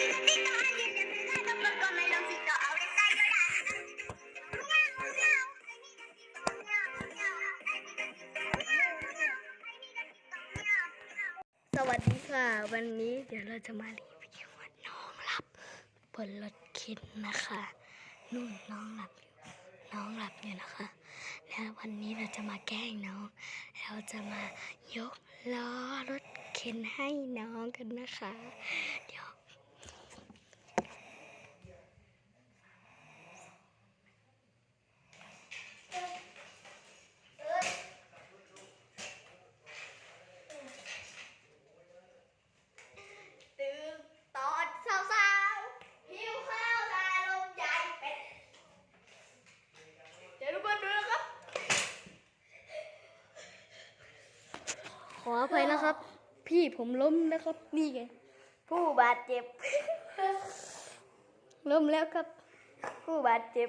necesito a alguien de verdad, un poco meloncito, ahora está llorando. Miau, miau, ay, mi gatito, miau, miau, ay, mi gatito, miau, miau, ay, mi gatito, miau, miau. สวัสดีค่ะวันนี้เดี๋ยวเราจะมารีวิวว่าน้องหลับบนรถเข็นนะคะนู่นน้องหลับอยู่นะคะ แล้ววันนี้เราจะมาแกล้งน้องเราจะมายกล้อรถเข็นให้น้องกันนะคะเดี๋ยวตื่นตอนเช้าหิวข้าวตาลมใหญ่เป็ดเดี๋ยวทุกคนดูนะครับขออภัยนะครับพี่ผมล้มนะครับนี่ไงผู้บาดเจ็บล้มแล้วครับผู้บาดเจ็บ